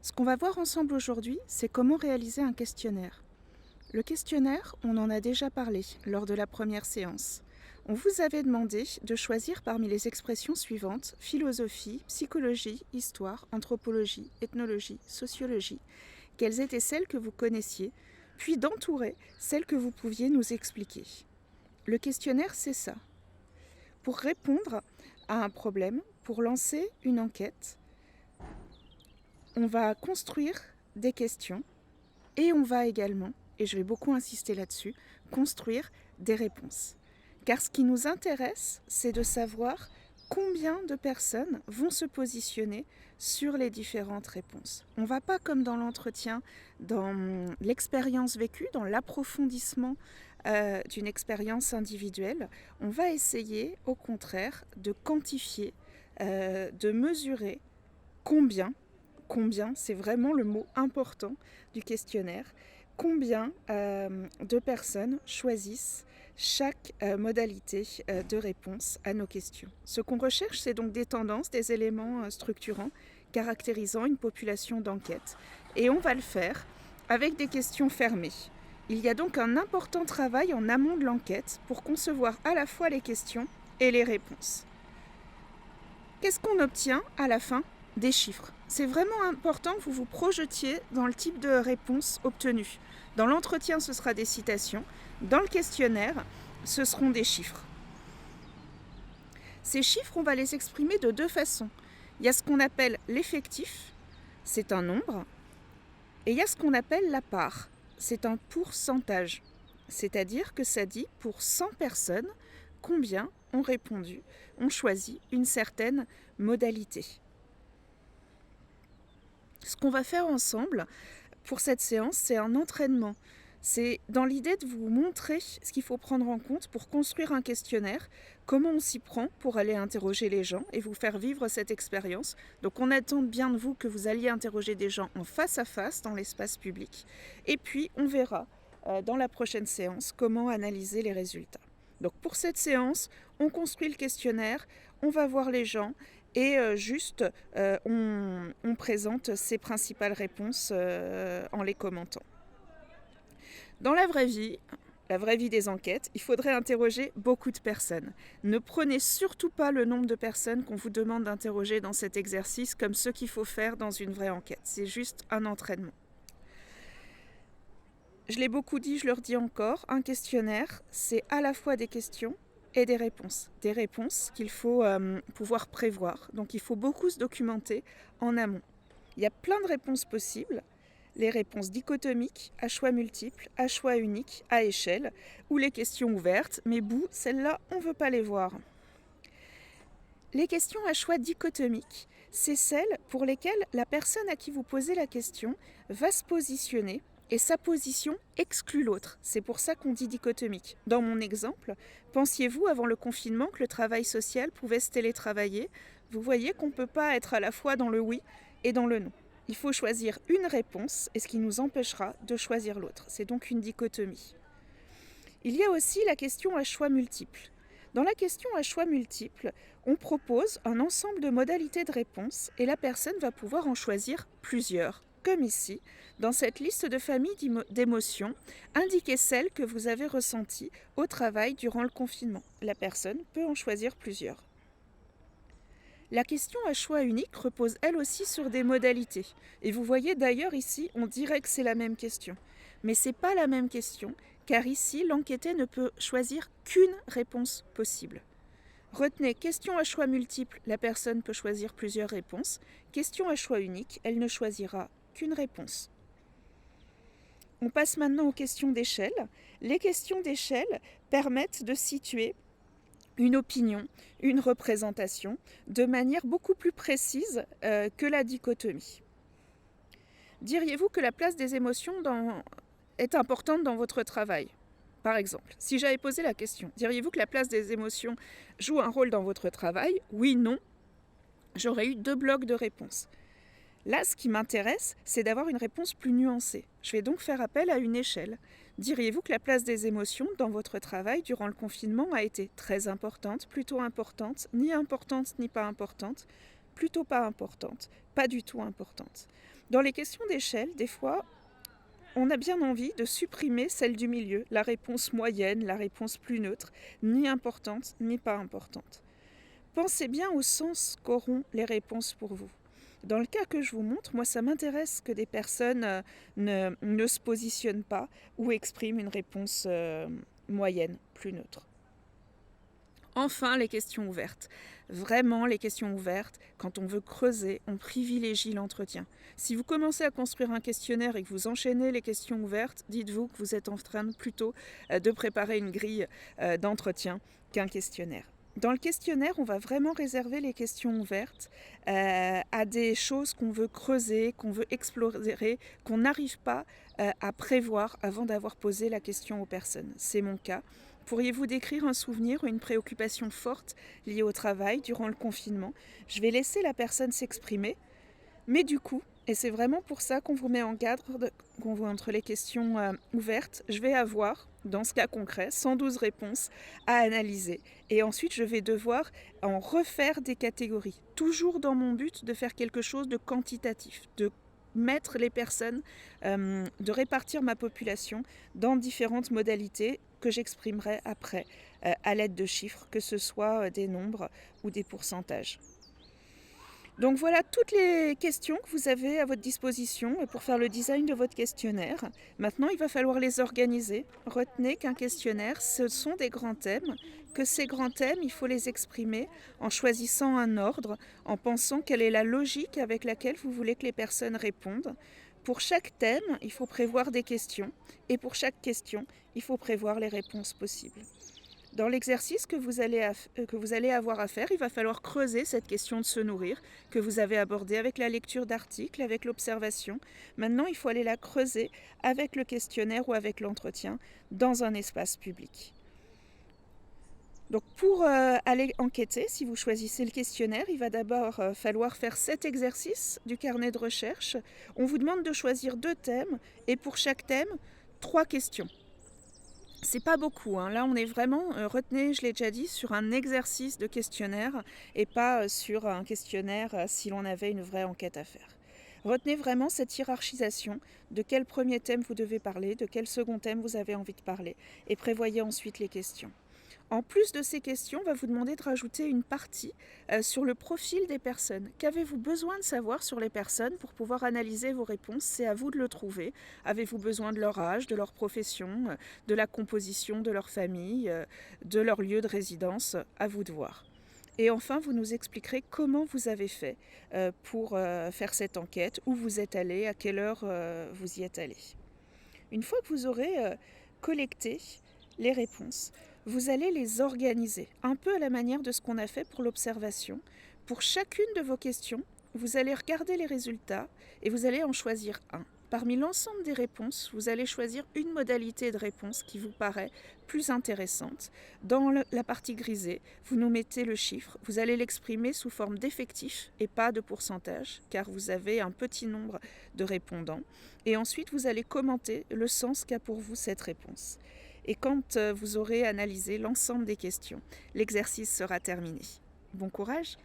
Ce qu'on va voir ensemble aujourd'hui, c'est comment réaliser un questionnaire. Le questionnaire, on en a déjà parlé lors de la première séance. On vous avait demandé de choisir parmi les expressions suivantes: philosophie, psychologie, histoire, anthropologie, ethnologie, sociologie, quelles étaient celles que vous connaissiez, puis d'entourer celles que vous pouviez nous expliquer. Le questionnaire, c'est ça. Pour répondre à un problème, pour lancer une enquête, on va construire des questions et on va également, et je vais beaucoup insister là-dessus, construire des réponses. Car ce qui nous intéresse, c'est de savoir combien de personnes vont se positionner sur les différentes réponses. On ne va pas, comme dans l'entretien, dans l'expérience vécue, dans l'approfondissement d'une expérience individuelle. On va essayer, au contraire, de quantifier, de mesurer combien, c'est vraiment le mot important du questionnaire, combien de personnes choisissent chaque modalité de réponse à nos questions. Ce qu'on recherche, c'est donc des tendances, des éléments structurants caractérisant une population d'enquête. Et on va le faire avec des questions fermées. Il y a donc un important travail en amont de l'enquête pour concevoir à la fois les questions et les réponses. Qu'est-ce qu'on obtient à la fin? Des chiffres. C'est vraiment important que vous vous projetiez dans le type de réponse obtenue. Dans l'entretien, ce sera des citations. Dans le questionnaire, ce seront des chiffres. Ces chiffres, on va les exprimer de deux façons. Il y a ce qu'on appelle l'effectif, c'est un nombre, et il y a ce qu'on appelle la part, c'est un pourcentage. C'est-à-dire que ça dit pour 100 personnes combien ont répondu, ont choisi une certaine modalité. Ce qu'on va faire ensemble pour cette séance, c'est un entraînement. C'est dans l'idée de vous montrer ce qu'il faut prendre en compte pour construire un questionnaire, comment on s'y prend pour aller interroger les gens et vous faire vivre cette expérience. Donc on attend bien de vous que vous alliez interroger des gens en face à face dans l'espace public. Et puis on verra dans la prochaine séance comment analyser les résultats. Donc pour cette séance, on construit le questionnaire, on va voir les gens et on présente ses principales réponses en les commentant. Dans la vraie vie des enquêtes, il faudrait interroger beaucoup de personnes. Ne prenez surtout pas le nombre de personnes qu'on vous demande d'interroger dans cet exercice comme ce qu'il faut faire dans une vraie enquête. C'est juste un entraînement. Je l'ai beaucoup dit, je le redis encore, un questionnaire, c'est à la fois des questions et des réponses. Des réponses qu'il faut pouvoir prévoir. Donc il faut beaucoup se documenter en amont. Il y a plein de réponses possibles. Les réponses dichotomiques, à choix multiples, à choix unique, à échelle, ou les questions ouvertes, mais celles-là, on ne veut pas les voir. Les questions à choix dichotomiques, c'est celles pour lesquelles la personne à qui vous posez la question va se positionner et sa position exclut l'autre. C'est pour ça qu'on dit dichotomique. Dans mon exemple, pensiez-vous avant le confinement que le travail social pouvait se télétravailler? Vous voyez qu'on ne peut pas être à la fois dans le oui et dans le non. Il faut choisir une réponse et ce qui nous empêchera de choisir l'autre. C'est donc une dichotomie. Il y a aussi la question à choix multiples. Dans la question à choix multiples, on propose un ensemble de modalités de réponse et la personne va pouvoir en choisir plusieurs. Comme ici, dans cette liste de familles d'émotions, indiquez celles que vous avez ressenties au travail durant le confinement. La personne peut en choisir plusieurs. La question à choix unique repose elle aussi sur des modalités. Et vous voyez d'ailleurs ici, on dirait que c'est la même question. Mais ce n'est pas la même question, car ici, l'enquêté ne peut choisir qu'une réponse possible. Retenez, question à choix multiple, la personne peut choisir plusieurs réponses. Question à choix unique, elle ne choisira qu'une réponse. On passe maintenant aux questions d'échelle. Les questions d'échelle permettent de situer une opinion, une représentation, de manière beaucoup plus précise que la dichotomie. Diriez-vous que la place des émotions est importante dans votre travail? Par exemple, si j'avais posé la question, diriez-vous que la place des émotions joue un rôle dans votre travail? Oui, non. J'aurais eu 2 blocs de réponses. Là, ce qui m'intéresse, c'est d'avoir une réponse plus nuancée. Je vais donc faire appel à une échelle. Diriez-vous que la place des émotions dans votre travail durant le confinement a été très importante, plutôt importante, ni pas importante, plutôt pas importante, pas du tout importante? Dans les questions d'échelle, des fois, on a bien envie de supprimer celle du milieu, la réponse moyenne, la réponse plus neutre, ni importante, ni pas importante. Pensez bien au sens qu'auront les réponses pour vous. Dans le cas que je vous montre, moi ça m'intéresse que des personnes ne se positionnent pas ou expriment une réponse moyenne, plus neutre. Enfin, les questions ouvertes. Vraiment, les questions ouvertes, quand on veut creuser, on privilégie l'entretien. Si vous commencez à construire un questionnaire et que vous enchaînez les questions ouvertes, dites-vous que vous êtes en train plutôt de préparer une grille d'entretien qu'un questionnaire. Dans le questionnaire, on va vraiment réserver les questions ouvertes à des choses qu'on veut creuser, qu'on veut explorer, qu'on n'arrive pas à prévoir avant d'avoir posé la question aux personnes. C'est mon cas. Pourriez-vous décrire un souvenir ou une préoccupation forte liée au travail durant le confinement? Je vais laisser la personne s'exprimer, mais du coup, et c'est vraiment pour ça qu'on vous met en cadre, qu'on voit entre les questions ouvertes, je vais avoir, dans ce cas concret, 112 réponses à analyser. Et ensuite, je vais devoir en refaire des catégories, toujours dans mon but de faire quelque chose de quantitatif, de mettre les personnes, de répartir ma population dans différentes modalités que j'exprimerai après à l'aide de chiffres, que ce soit des nombres ou des pourcentages. Donc voilà toutes les questions que vous avez à votre disposition pour faire le design de votre questionnaire. Maintenant, il va falloir les organiser. Retenez qu'un questionnaire, ce sont des grands thèmes, que ces grands thèmes, il faut les exprimer en choisissant un ordre, en pensant quelle est la logique avec laquelle vous voulez que les personnes répondent. Pour chaque thème, il faut prévoir des questions, et pour chaque question, il faut prévoir les réponses possibles. Dans l'exercice que vous allez avoir à faire, il va falloir creuser cette question de se nourrir que vous avez abordée avec la lecture d'articles, avec l'observation. Maintenant, il faut aller la creuser avec le questionnaire ou avec l'entretien dans un espace public. Donc pour aller enquêter, si vous choisissez le questionnaire, il va d'abord falloir faire 7 exercices du carnet de recherche. On vous demande de choisir 2 thèmes et pour chaque thème, 3 questions. C'est pas beaucoup, hein. Là on est vraiment, retenez, je l'ai déjà dit, sur un exercice de questionnaire et pas sur un questionnaire si l'on avait une vraie enquête à faire. Retenez vraiment cette hiérarchisation de quel premier thème vous devez parler, de quel second thème vous avez envie de parler et prévoyez ensuite les questions. En plus de ces questions, on va vous demander de rajouter une partie sur le profil des personnes. Qu'avez-vous besoin de savoir sur les personnes pour pouvoir analyser vos réponses? C'est à vous de le trouver. Avez-vous besoin de leur âge, de leur profession, de la composition de leur famille, de leur lieu de résidence? À vous de voir. Et enfin, vous nous expliquerez comment vous avez fait pour faire cette enquête, où vous êtes allé, à quelle heure vous y êtes allé. Une fois que vous aurez collecté les réponses, vous allez les organiser, un peu à la manière de ce qu'on a fait pour l'observation. Pour chacune de vos questions, vous allez regarder les résultats et vous allez en choisir un. Parmi l'ensemble des réponses, vous allez choisir une modalité de réponse qui vous paraît plus intéressante. Dans la partie grisée, vous nous mettez le chiffre, vous allez l'exprimer sous forme d'effectif et pas de pourcentage, car vous avez un petit nombre de répondants. Et ensuite, vous allez commenter le sens qu'a pour vous cette réponse. Et quand vous aurez analysé l'ensemble des questions, l'exercice sera terminé. Bon courage!